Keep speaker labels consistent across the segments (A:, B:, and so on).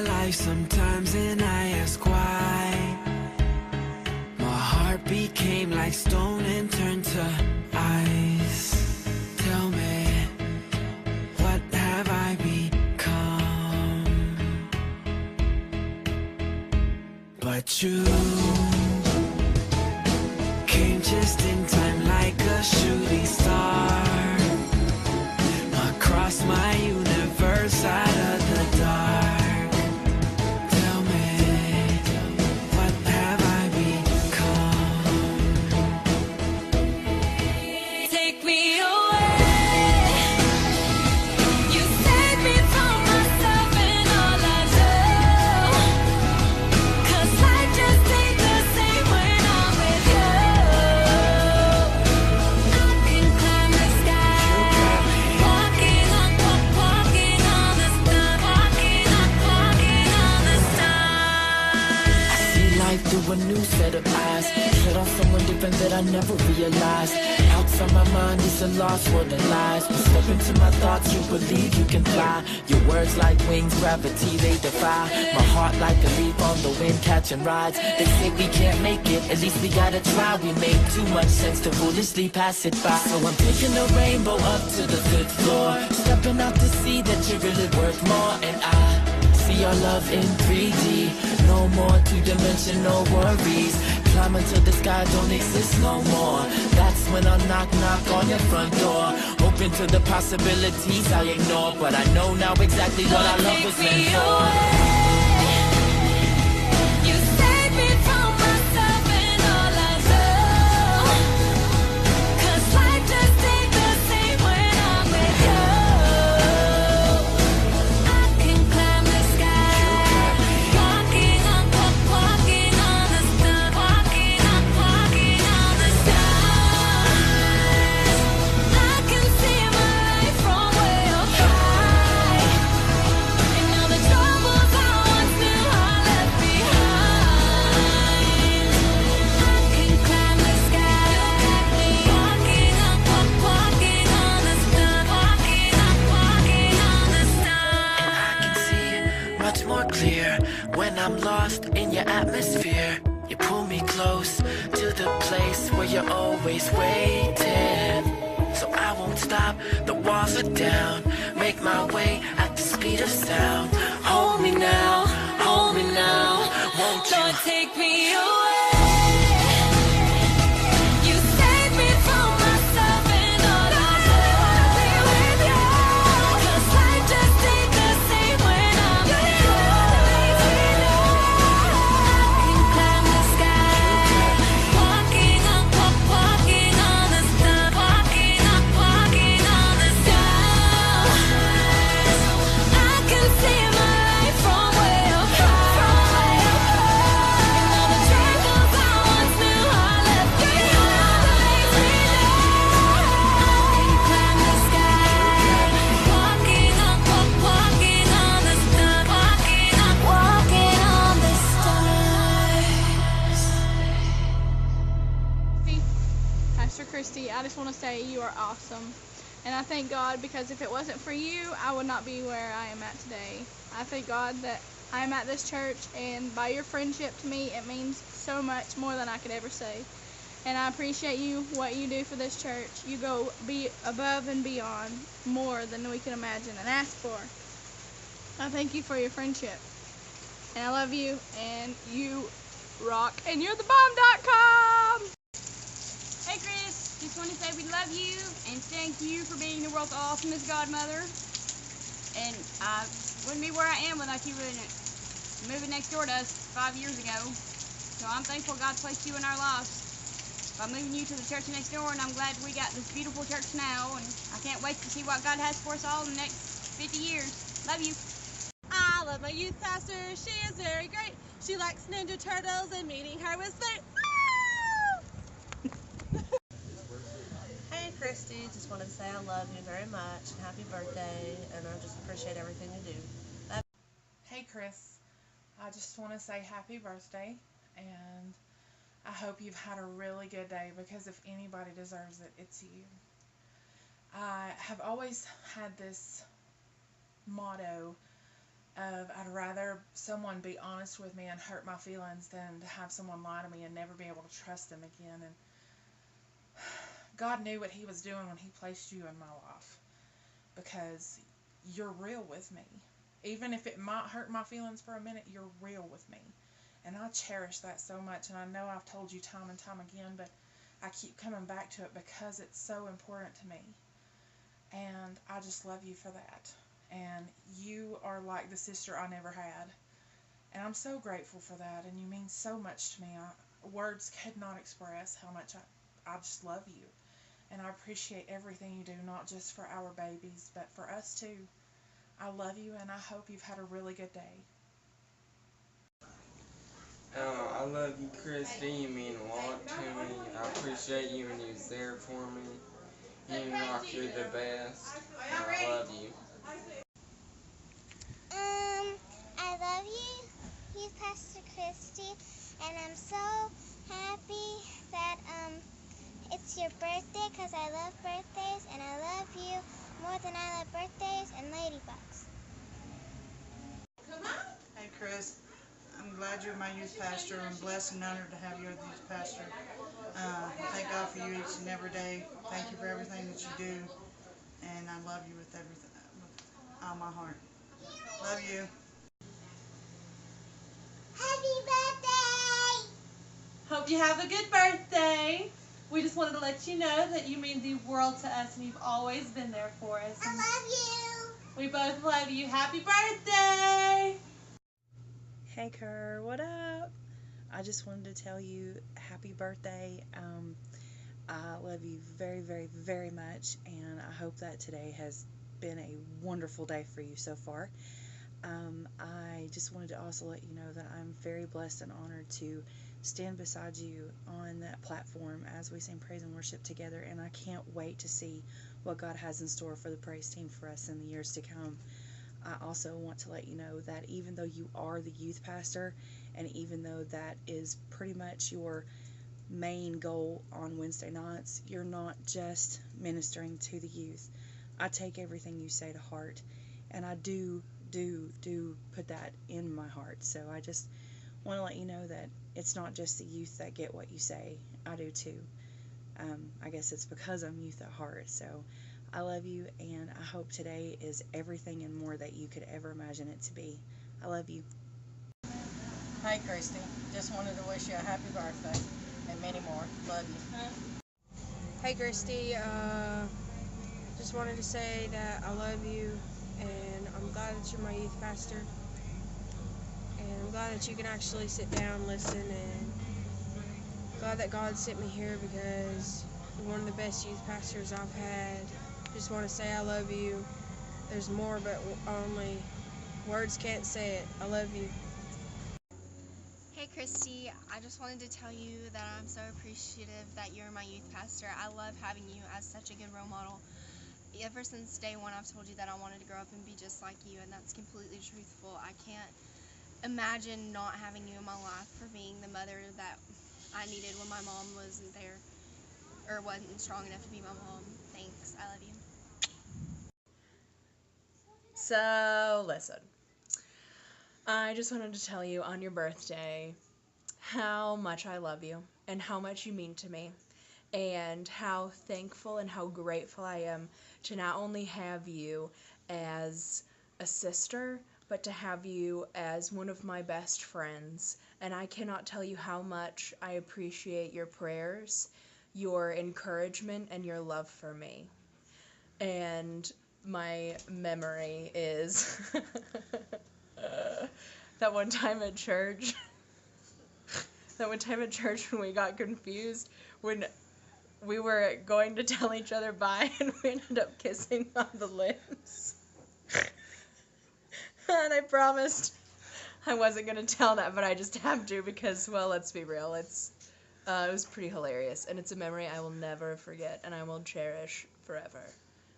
A: life sometimes and I ask why. My heart became like stone and turned to ice. Tell me, what have I become? But you came just in time like a shooting star, across my universe out of the dark. Tell me, what have I become?
B: Take me away. You saved me from myself and all I do. 'Cause life just ain't the same when I'm with you. I can climb the sky, walking on the stars, walking on the stars.
A: I see life through a new set of eyes, set on someone different that I never realized. Outside my mind is a lost world of lies, but step into my thoughts, you believe you can fly. Your words like wings, gravity they defy. My heart like a leaf on the wind catching rides. They say we can't make it, at least we gotta try. We made too much sense to foolishly pass it by. So I'm taking the rainbow up to the 5th floor, stepping out to see that you're really worth more. And I see our love in 3D, no more two-dimensional worries. Climb until the sky don't exist no more. That's when I'll knock on your front door, open to the possibilities I ignore. But I know now exactly what our love was meant for.
B: You saved me from myself and all I do. 'Cause life just ain't the same when I'm with you. I can climb the sky, walking on the stars, walking on the stars. I can see my life from way up high, and all the troubles I once knew I left behind. I can climb the sky, walking on the stars, walking on the stars.
A: And I can see it much more clear when I'm lost in your atmosphere. You pull me close to the place where you're always waiting. So I won't stop, the walls are down, make my way at the speed of sound. Hold me now, won't you?
B: Lord, take me away. You saved me from myself and all I do. Be with you. 'Cause life just ain't the same when I'm with you. I can climb the sky, walking on the stars, walking on the stars. I can see my life from way up high, and all the troubles I once knew I left behind. I can climb the sky, walking on the stars, walking on the stars.
C: Pastor Christy, I just want to say you are awesome. And I thank God, because if it wasn't for you, I would not be where I am at today. I thank God that I am at this church, and by your friendship to me, it means so much more than I could ever say. And I appreciate you, what you do for this church. You go be above and beyond more than we can imagine and ask for. I thank you for your friendship. And I love you, and you rock, and you're the bomb.com!
D: Hey Chris, just want to say we love you and thank you for being the world's awesomest godmother. And I wouldn't be where I am without you moving next door to us 5 years ago. So I'm thankful God placed you in our lives by moving you to the church next door, and I'm glad we got this beautiful church now, and I can't wait to see what God has for us all in the next 50 years. Love you.
E: I love my youth pastor. She is very great. She likes Ninja Turtles, and meeting her was fun.
F: Hey Christy, just wanted to say I love you very much and happy birthday, and I just appreciate everything you do.
G: Hey Chris, I just want to say happy birthday, and I hope you've had a really good day, because if anybody deserves it, it's you. I have always had this motto of I'd rather someone be honest with me and hurt my feelings than to have someone lie to me and never be able to trust them again. And God knew what he was doing when he placed you in my life, because you're real with me. Even if it might hurt my feelings for a minute, you're real with me. And I cherish that so much. And I know I've told you time and time again, but I keep coming back to it because it's so important to me. And I just love you for that. And you are like the sister I never had. And I'm so grateful for that. And you mean so much to me. Words could not express how much I just love you. And I appreciate everything you do, not just for our babies, but for us too. I love you, and I hope you've had a really good day.
H: I love you, Christy. You mean a lot to me. I appreciate you and you're there for me. You rock, you're the best. And I love you.
I: I love you, YouthPastor Christy, and I'm so happy that it's your birthday, because I love birthdays, and I love you more than I love birthdays and ladybugs.
J: Hey Chris, I'm glad you're my youth pastor. I'm blessed and honored to have you as youth pastor. Thank God for you each and every day. Thank you for everything that you do, and I love you with everything, with all my heart. Love you.
I: Happy birthday!
E: Hope you have a good birthday. We just wanted to let you know that you mean the world to us and you've always been there for us.
I: I love you!
E: We both love you. Happy birthday!
K: Hey Kerr, what up? I just wanted to tell you happy birthday. I love you very, very, very much, and I hope that today has been a wonderful day for you so far. I just wanted to also let you know that I'm very blessed and honored to stand beside you on that platform as we sing praise and worship together, and I can't wait to see what God has in store for the praise team for us in the years to come. I also want to let you know that even though you are the youth pastor, and even though that is pretty much your main goal on Wednesday nights, you're not just ministering to the youth. I take everything you say to heart, and I do put that in my heart. So I just want to let you know that it's not just the youth that get what you say. I do too. I guess it's because I'm youth at heart. So I love you, and I hope today is everything and more that you could ever imagine it to be. I love you.
L: Hi Christy, just wanted to wish you a happy birthday and many more. Love you.
M: Hey Christy, just wanted to say that I love you, and I'm glad that you're my youth pastor, and I'm glad that you can actually sit down, listen, and glad that God sent me here because you're one of the best youth pastors I've had. Just want to say I love you. There's more, but only words can't say it. I love you.
N: Hey Christy, I just wanted to tell you that I'm so appreciative that you're my youth pastor. I love having you as such a good role model. Ever since day one, I've told you that I wanted to grow up and be just like you, and that's completely truthful. I can't imagine not having you in my life, for being the mother that I needed when my mom wasn't there, or wasn't strong enough to be my mom. Thanks. I love you.
O: So, listen. I just wanted to tell you on your birthday how much I love you and how much you mean to me, and how thankful and how grateful I am to not only have you as a sister, but to have you as one of my best friends. And I cannot tell you how much I appreciate your prayers, your encouragement, and your love for me. And my memory is that one time at church when we got confused, when we were going to tell each other bye and we ended up kissing on the lips. And I promised I wasn't going to tell that, but I just have to because, well, let's be real, it was pretty hilarious, and it's a memory I will never forget and I will cherish forever.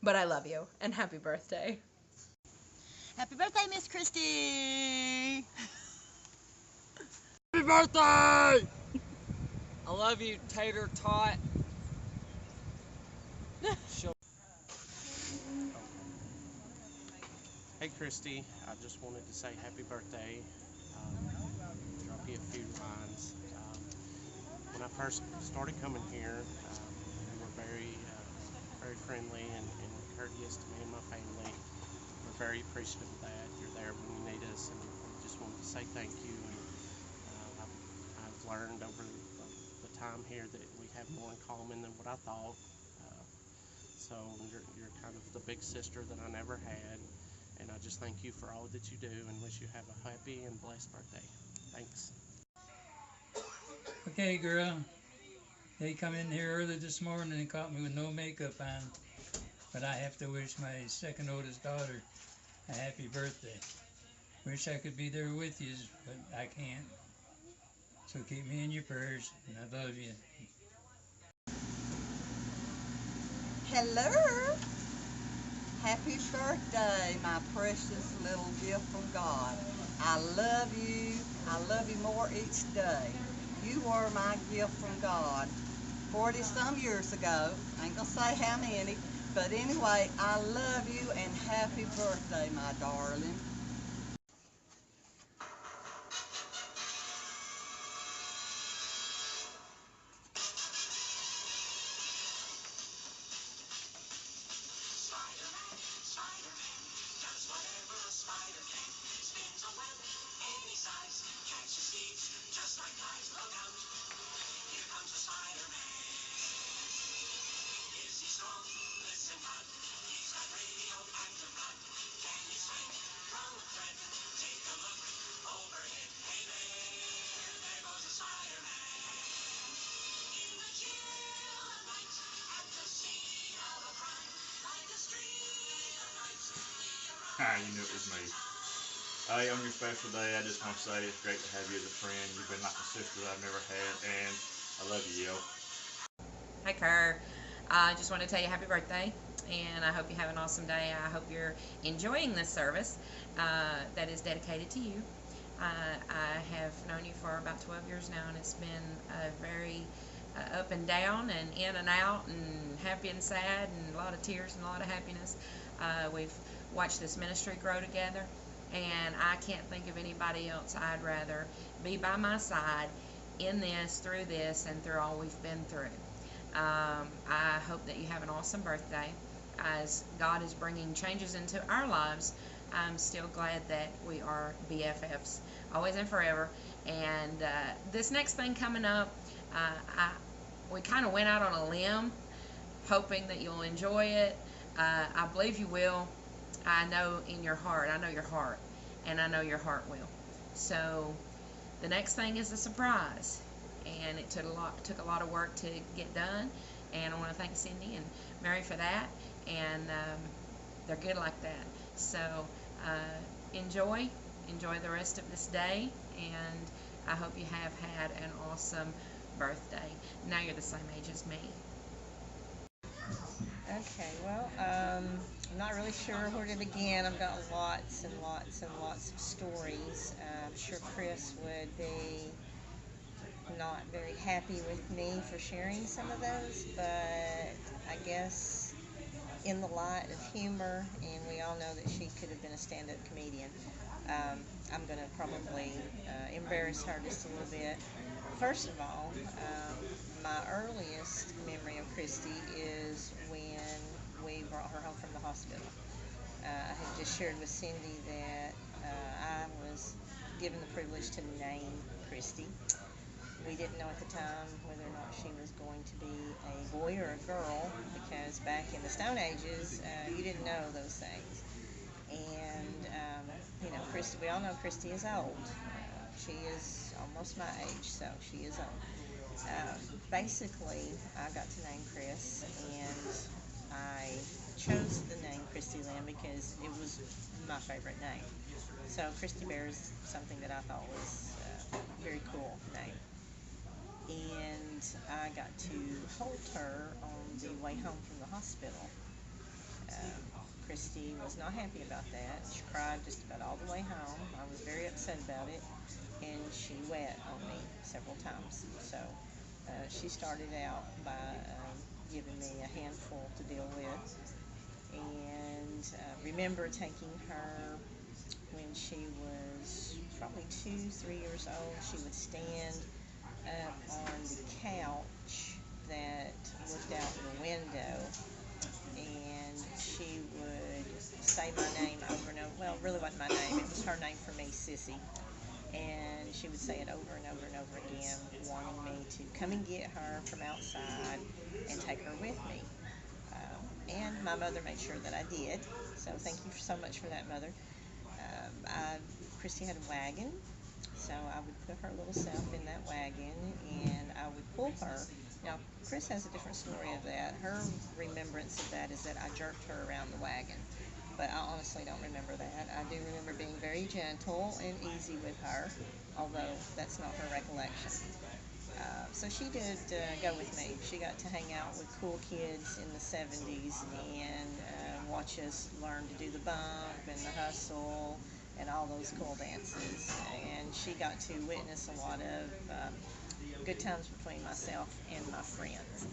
O: But I love you, and happy birthday.
L: Happy birthday, Miss Christy!
P: Happy birthday! I love you, Tater Tot.
Q: Hey Christy, I just wanted to say happy birthday. drop you a few lines. When I first started coming here, you were very friendly and courteous to me and my family. We're very appreciative of that. You're there when you need us, and we just wanted to say thank you. And I've learned over the time here that we have more in common than what I thought. So you're kind of the big sister that I never had, and I just thank you for all that you do and wish you have a happy and blessed birthday. Thanks.
R: Okay, girl. They come in here early this morning and caught me with no makeup on, but I have to wish my second oldest daughter a happy birthday. Wish I could be there with you, but I can't. So keep me in your prayers, and I love you.
S: Hello. Happy birthday, my precious little gift from God. I love you. I love you more each day. You were my gift from God 40-some years ago. I ain't gonna say how many, but anyway, I love you and happy birthday, my darling.
T: Hi, you knew it was me. Hey, on your special day, I just want to say it's great to have you as a friend. You've been like a sister that I've never had, and I love you, yo.
U: Hi, Kerr. I just want to tell you happy birthday, and I hope you have an awesome day. I hope you're enjoying this service that is dedicated to you. I have known you for about 12 years now, and it's been a very up and down and in and out and happy and sad and a lot of tears and a lot of happiness. We've watched this ministry grow together, and I can't think of anybody else I'd rather be by my side in this, through this, and through all we've been through. I hope that you have an awesome birthday. As God is bringing changes into our lives, I'm still glad that we are BFFs, always and forever. And this next thing coming up, we kind of went out on a limb, hoping that you'll enjoy it. I believe you will. I know in your heart, I know your heart, and I know your heart will. So the next thing is a surprise, and it took a lot of work to get done, and I want to thank Cindy and Mary for that, and they're good like that. So enjoy the rest of this day, and I hope you have had an awesome birthday. Now you're the same age as me.
L: Okay, well, I'm not really sure where to begin. I've got lots and lots and lots of stories. I'm sure Chris would be not very happy with me for sharing some of those, but I guess in the light of humor, and we all know that she could have been a stand-up comedian, I'm going to probably embarrass her just a little bit. First of all, my earliest memory of Christy is when we brought her home from the hospital. I had just shared with Cindy that I was given the privilege to name Christy. We didn't know at the time whether or not she was going to be a boy or a girl, because back in the Stone Ages, you didn't know those things. And, you know, Christy, we all know Christy is old. She is almost my age, so she is old. Basically, I got to name Chris, and I chose the name Christy Lynn because it was my favorite name. So Christy Bear is something that I thought was a very cool name. And I got to hold her on the way home from the hospital. Christy was not happy about that. She cried just about all the way home. I was very upset about it, and she wet on me several times. So she started out by giving me a handful to deal with, and remember taking her when she was probably 2, 3 years old, she would stand up on the couch that looked out the window, and she would say my name over and over. Well, it really wasn't my name. It was her name for me, Sissy. And she would say it over and over and over again, wanting me to come and get her from outside and take her with me. And my mother made sure that I did. So thank you so much for that, Mother. Christy had a wagon, so I would put her little self in that wagon, and I would pull her. Now, Chris has a different story of that. Her remembrance of that is that I jerked her around the wagon, but I honestly don't remember that. I do remember being very gentle and easy with her, although that's not her recollection. So she did go with me. She got to hang out with cool kids in the 70s and watch us learn to do the bump and the hustle and all those cool dances. And she got to witness a lot of good times between myself and my friends.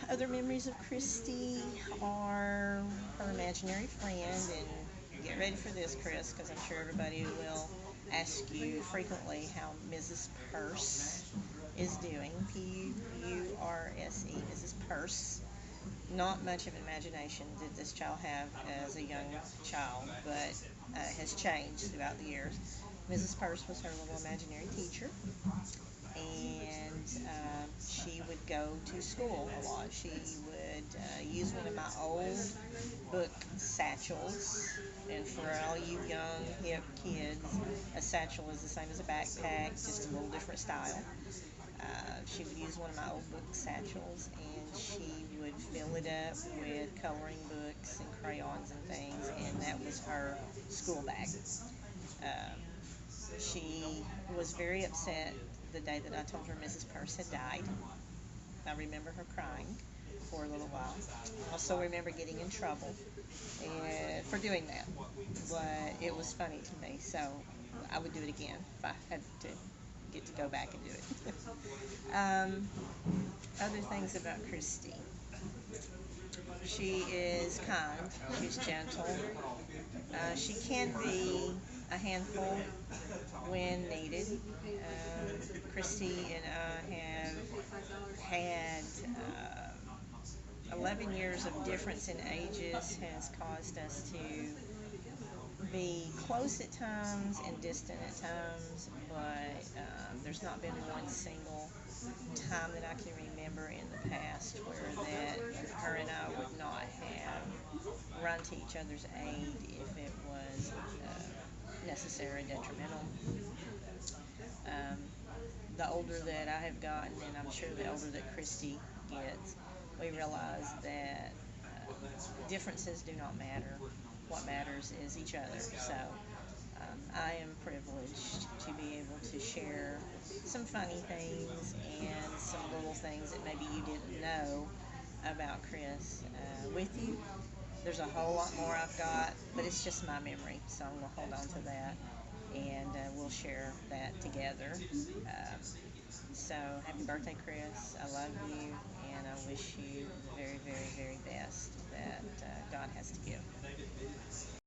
L: Other memories of Christy are her imaginary friend, and get ready for this, Chris, because I'm sure everybody will ask you frequently how Mrs. Purse is doing. P-U-R-S-E, Mrs. Purse. Not much of an imagination did this child have as a young child, but has changed throughout the years. Mrs. Purse was her little imaginary teacher, and she would go to school a lot. She would use one of my old book satchels, and for all you young, hip kids, a satchel is the same as a backpack, just a little different style. She would use one of my old book satchels, and she would fill it up with coloring books and crayons and things, and that was her school bag. She was very upset the day that I told her Mrs. Purse had died. I remember her crying for a little while. I also remember getting in trouble for doing that, but it was funny to me, so I would do it again if I had to get to go back and do it. Other things about Christy. She is kind. She's gentle. She can be a handful when needed. Christy and I have had 11 years of difference in ages has caused us to be close at times and distant at times, but there's not been one single time that I can remember in the past where that her and I would not have run to each other's aid if it was necessary, detrimental. The older that I have gotten, and I'm sure the older that Christy gets, we realize that differences do not matter. What matters is each other. So I am privileged to be able to share some funny things and some little things that maybe you didn't know about Chris with you. There's a whole lot more I've got, but it's just my memory, so I'm going to hold on to that, and we'll share that together. So happy birthday, Chris. I love you, and I wish you the very, very, very best that God has to give.